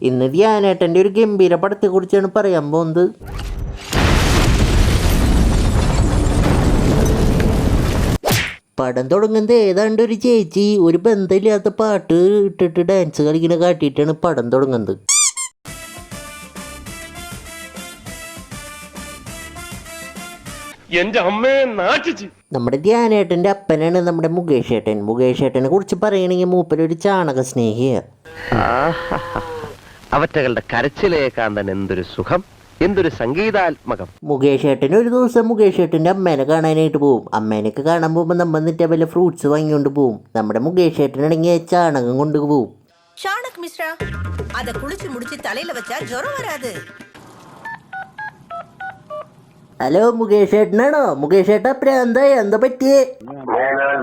ഇന്ന് ധ്യാനേട്ടൻ്റെ ഒരു ഗംഭീര പടത്തെക്കുറിച്ചാണ് പറയാൻ പോകുന്നത്. പടം തുടങ്ങുന്നത് ഏതാണ്ട് ഒരു ചേച്ചി ഒരു ബന്ധമില്ലാത്ത പാട്ട് ഇട്ടിട്ട് ഡാൻസ് കളിക്കുന്ന കാട്ടിയിട്ടാണ് പടം തുടങ്ങുന്നത്. നമ്മുടെ ധ്യാനേട്ടൻ്റെ അപ്പനാണ് നമ്മുടെ മുകേഷ് ഏട്ടൻ. മുകേഷ് ഏട്ടനെ കുറിച്ച് പറയണെങ്കിൽ മൂപ്പരൊരു ചാണക സ്നേഹിയാണ്. അവറ്റകളുടെ കരച്ചിലേക്കാൻ തന്നെ എന്തൊരു സുഖം, എന്തൊരു സംഗീതാത്മകം. മുകേഷ് ഏട്ടൻ ഒരു ദിവസം മുകേഷ് ഏട്ടൻ്റെ അമ്മേനെ കാണാനായിട്ട് പോകും. അമ്മേനൊക്കെ കാണാൻ പോകുമ്പോൾ നമ്മൾ എന്നിട്ട് വല്ല ഫ്രൂട്ട്സ് വാങ്ങിക്കൊണ്ട് പോകും. നമ്മുടെ മുകേഷ് ഏട്ടനാണെങ്കിൽ ചാണകം കൊണ്ട് പോകും. ചാണക് മിശ്ര അத കുളിച്ച് മുടിച്ച് തലയിൽ വെച്ചാൽ ജ്വരം വരാது. ഹലോ മുകേഷ് ഏട്ടനാണോ? മുകേഷ് ഏട്ടാ പ്രാന്തായി, എന്താ പറ്റിയേ?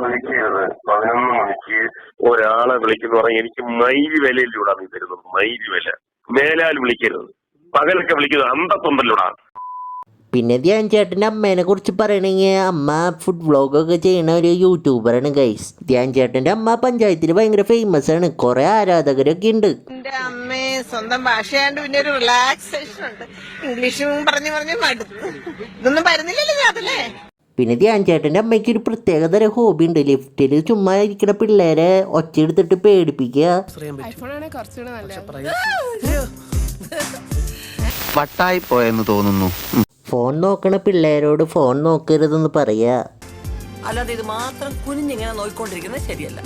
വിളിക്കരുത്. 11 മണിക്ക് ഒരാളെ വിളിക്കുന്ന പറഞ്ഞാൽ എനിക്ക് മൈലി വിലയിലൂടെ നീ തരുന്നത്. മൈലി വില മേലാൽ വിളിക്കരുത്. പകലൊക്കെ വിളിക്കുന്നത് അന്തത്തൊണ്ടല്ലൂടാ. പിന്നെ ധ്യാൻ ചേട്ടൻ്റെ അമ്മേനെ കുറിച്ച് പറയണെങ്കിൽ അമ്മ ഫുഡ് വ്ളോഗൊക്കെ ചെയ്യുന്ന ഒരു യൂട്യൂബറാണ് ഗൈസ്. ധ്യാൻ ചേട്ടൻ്റെ അമ്മ പഞ്ചായത്തിൽ ഭയങ്കര ഫേമസ് ആണ്, കുറെ ആരാധകരൊക്കെ ഉണ്ട്. എന്റെ അമ്മേ, സ്വന്തം ഭാഷയാണ്ട് പിന്നെ ഒരു റിലാക്സേഷൻ ഉണ്ട്. ഇംഗ്ലീഷും പറഞ്ഞു മടുത്തു. ഇതൊന്നും വരുന്നില്ലല്ലോ അതല്ലേ. പിന്നെ ധ്യാൻ ചേട്ടൻ്റെ അമ്മയ്ക്ക് ഒരു പ്രത്യേകതര ഹോബി ഉണ്ട്. ലിഫ്റ്റിൽ ചുമ്മാ ഇരിക്കുന്ന പിള്ളേരെ ഒച്ചയെടുത്തിട്ട് പേടിപ്പിക്കുക. വട്ടായി പോയെന്ന് തോന്നുന്നു. ഫോൺ നോക്കണ പിള്ളേരോട് ഫോൺ നോക്കരുതെന്ന് പറയാ. അല്ലാതെ ഇത് മാത്രം കുനിഞ്ഞിങ്ങനെ നോയിക്കൊണ്ടിരിക്കുന്നത് ശരിയല്ല.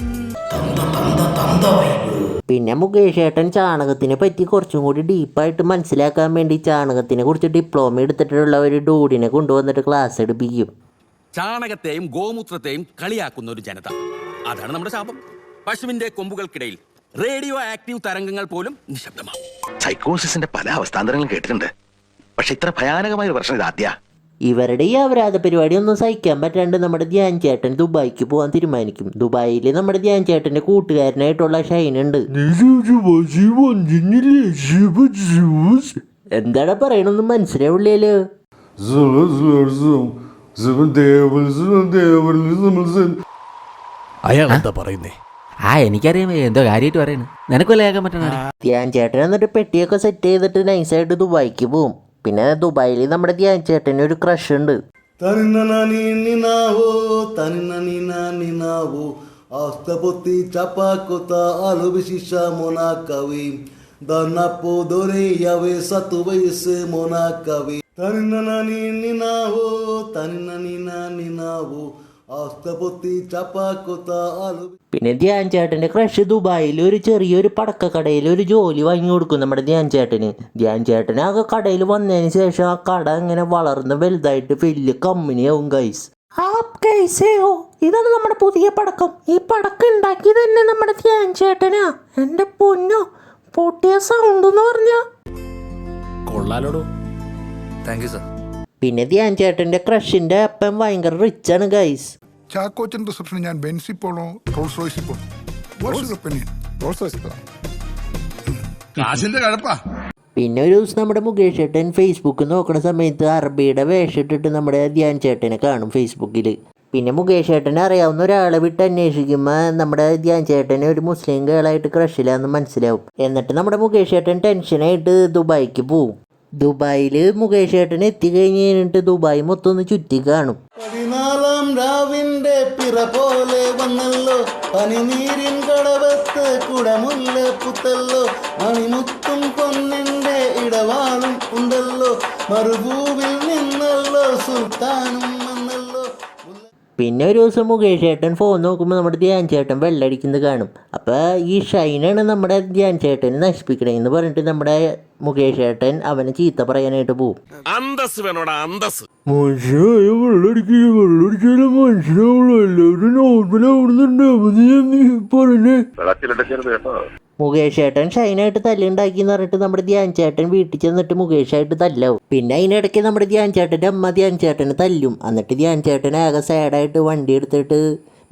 പിന്നെ മുകേഷ് ഏട്ടൻ ചാണകത്തിനെ പറ്റി കുറച്ചും കൂടി ഡീപ്പായിട്ട് മനസ്സിലാക്കാൻ വേണ്ടി ചാണകത്തിനെ കുറിച്ച് ഡിപ്ലോമ എടുത്തിട്ടുള്ള ഒരു ഡൂഡിനെ കൊണ്ടുവന്നിട്ട് ക്ലാസ് എടുപ്പിക്കും. ചാണകത്തെയും ഗോമൂത്രത്തെയും കളിയാക്കുന്ന ഒരു ജനത, അതാണ് നമ്മുടെ ശാപം. പശുവിന്റെ കൊമ്പുകൾക്കിടയിൽ റേഡിയോ ആക്റ്റീവ് തരംഗങ്ങൾ പോലും നിശബ്ദമാവും. സൈക്കോസിന്റെ പല അവസ്ഥാന്തരങ്ങളും കേട്ടിട്ടുണ്ട്, പക്ഷെ ഇത്ര ഭയാനകമായ ഒരു പ്രശ്നം ഇതാദ്യ. ഇവരുടെ ഈ അപരാധ പരിപാടി ഒന്നും സഹിക്കാൻ പറ്റാണ്ട് നമ്മുടെ ധ്യാൻ ചേട്ടൻ ദുബായിക്ക് പോകാൻ തീരുമാനിക്കും. ദുബായിൽ നമ്മുടെ ധ്യാൻ ചേട്ടൻ്റെ കൂട്ടുകാരനായിട്ടുള്ള ഷൈൻ ഉണ്ട്. എന്താണ് പറയണൊന്നും മനസ്സിലാവില്ലല്ലോ. അയാൾ എന്താ പറയുന്നേ? എനിക്കറിയാം എന്തോ കാര്യമായിട്ട് പറയുന്നു. നിനക്കൊല്ല കേൾക്കാൻ പറ്റണ. ധ്യാൻ ചേട്ടൻ എന്നിട്ട് പെട്ടിയൊക്കെ സെറ്റ് ചെയ്തിട്ട് നൈസായിട്ട് ദുബായിക്ക് പോവും. പിന്നെ ദുബായിൽ നമ്മുടെ ധ്യാൻ ചേട്ടന് ഒരു ക്രഷ് ഉണ്ട്. പിന്നെ ധ്യാൻ ചേട്ടന്റെ ക്രഷ് ദുബായിൽ ഒരു ചെറിയൊരു പടക്കക്കടയിൽ ഒരു ജോലി വാങ്ങി കൊടുക്കും നമ്മുടെ ധ്യാൻ ചേട്ടന്. ധ്യാൻ ചേട്ടന് ആ കടയിൽ വന്നതിന് ശേഷം ആ കട ഇങ്ങനെ വളർന്ന് വലുതായിട്ട് വലിയ കമ്പനിയാവും ഗൈസ്. ഇതാണ് നമ്മുടെ പുതിയ പടക്കം. ഈ പടക്കം ഉണ്ടാക്കി തന്നെ നമ്മുടെ ധ്യാൻ ചേട്ടനാ. എന്റെ പൊന്നോ, പൊട്ടിയ സൗണ്ട് എന്ന് പറഞ്ഞ കൊള്ളാലോടോ. Thank you sir. പിന്നെ ധ്യാൻ ചേട്ടന്റെ ക്രഷിന്റെ അപ്പം ഭയങ്കര റിച്ച് ആണ് ഗൈസ്. ചാക്കോച്ചൻ റിസപ്ഷന് ഞാൻ ബെൻസിൽ പോണോ റോൾസ് റോയ്സിൽ പോണോ? കാശിന്റെ കഴപ്പാ. പിന്നെ ഒരു ദിവസം നമ്മുടെ മുകേഷ് ചേട്ടൻ ഫേസ്ബുക്ക് നോക്കുന്ന സമയത്ത് അറബിയുടെ വേഷം ഇട്ടിട്ട് നമ്മുടെ ധ്യാൻ ചേട്ടനെ കാണും ഫേസ്ബുക്കിൽ. പിന്നെ മുകേഷ് ചേട്ടനെ അറിയാവുന്ന ഒരാളെ വിട്ട് അന്വേഷിക്കുമ്പോൾ നമ്മുടെ ധ്യാൻ ചേട്ടനെ ഒരു മുസ്ലിം ഗേളായിട്ട് ക്രഷിലാന്ന് മനസ്സിലാവും. എന്നിട്ട് നമ്മുടെ മുകേഷ് ചേട്ടൻ ടെൻഷനായിട്ട് ദുബായിക്ക് പോവും. ദുബായിൽ മുകേഷ് ചേട്ടൻ എത്തിക്കഴിഞ്ഞ് കഴിഞ്ഞിട്ട് ദുബായ് മൊത്തം ഒന്ന് ചുറ്റി കാണും. 14 രാവിന്റെ പിറ പോലെ വന്നല്ലോ, പനിനീരിൻ കടവത്ത് കുടമുല്ല പുത്തല്ലോ, മണിമുത്തും പൊന്നിന്റെ ഇടവാളും ഉണ്ടല്ലോ, മറുഭൂവിൽ നിന്നല്ലോ സുൽത്താനും വന്നല്ലോ. പിന്നെ ഒരു ദിവസം മുകേഷ് ചേട്ടൻ ഫോൺ നോക്കുമ്പോൾ നമ്മുടെ ധ്യാൻ ചേട്ടൻ വെള്ളടിക്കുന്നത് കാണും. അപ്പോൾ ഈ ഷൈനാണ് നമ്മുടെ ധ്യാൻ ചേട്ടനെ നശിപ്പിക്കണേന്ന് പറഞ്ഞിട്ട് നമ്മുടെ മുകേഷ് ചേട്ടൻ അവനെ ചീത്ത പറയാനായിട്ട് പോകും. അന്തസ് വേണോടാ, അന്തസ്. മുകേഷ് ചേട്ടൻ ഷൈനായിട്ട് തല്ലുണ്ടാക്കി എന്ന് പറഞ്ഞിട്ട് നമ്മുടെ ധ്യാൻ ചേട്ടൻ വീട്ടിൽ ചെന്നിട്ട് മുകേഷായിട്ട് തല്ലാവും. പിന്നെ അതിനിടയ്ക്ക് നമ്മുടെ ധ്യാൻ ചേട്ടൻ്റെ അമ്മ ധ്യാൻ ചേട്ടനെ തല്ലും. എന്നിട്ട് ധ്യാൻ ചേട്ടൻ ആകെ സാഡായിട്ട് വണ്ടി എടുത്തിട്ട്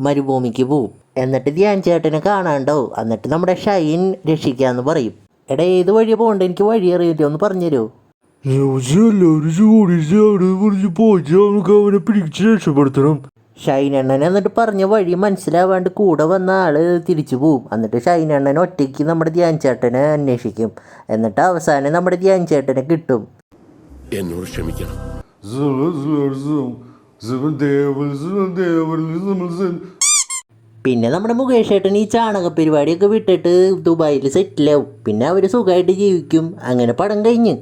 മരുഭൂമിക്ക് പോവും. എന്നിട്ട് ധ്യാൻ ചേട്ടനെ കാണാണ്ടാവും. എന്നിട്ട് നമ്മുടെ ഷൈൻ രക്ഷിക്കാന്ന് പറയും. എടാ ഏത് വഴി പോകണ്ട, എനിക്ക് വഴി അറിയില്ല, ഒന്ന് പറഞ്ഞുതരുമോ? അവനെ പിടിച്ച് രക്ഷപ്പെടുത്തണം. ഷൈനണ്ണൻ എന്നിട്ട് പറഞ്ഞ വഴി മനസ്സിലാവാണ്ട് കൂടെ വന്ന ആള് തിരിച്ചു പോവും. എന്നിട്ട് ഷൈനണ്ണൻ ഒറ്റയ്ക്ക് നമ്മുടെ ധ്യാൻ ചേട്ടനെ അന്വേഷിക്കും. എന്നിട്ട് അവസാനം നമ്മുടെ ധ്യാൻ ചേട്ടനെ കിട്ടും. എന്നോട് ക്ഷമിക്കണം. പിന്നെ നമ്മുടെ മുകേഷ് ഏട്ടൻ ഈ ചാണക പരിപാടിയൊക്കെ വിട്ടിട്ട് ദുബായിൽ സെറ്റിലാവും. പിന്നെ അവർ സുഖമായിട്ട് ജീവിക്കും. അങ്ങനെ പടം കഴിഞ്ഞ്.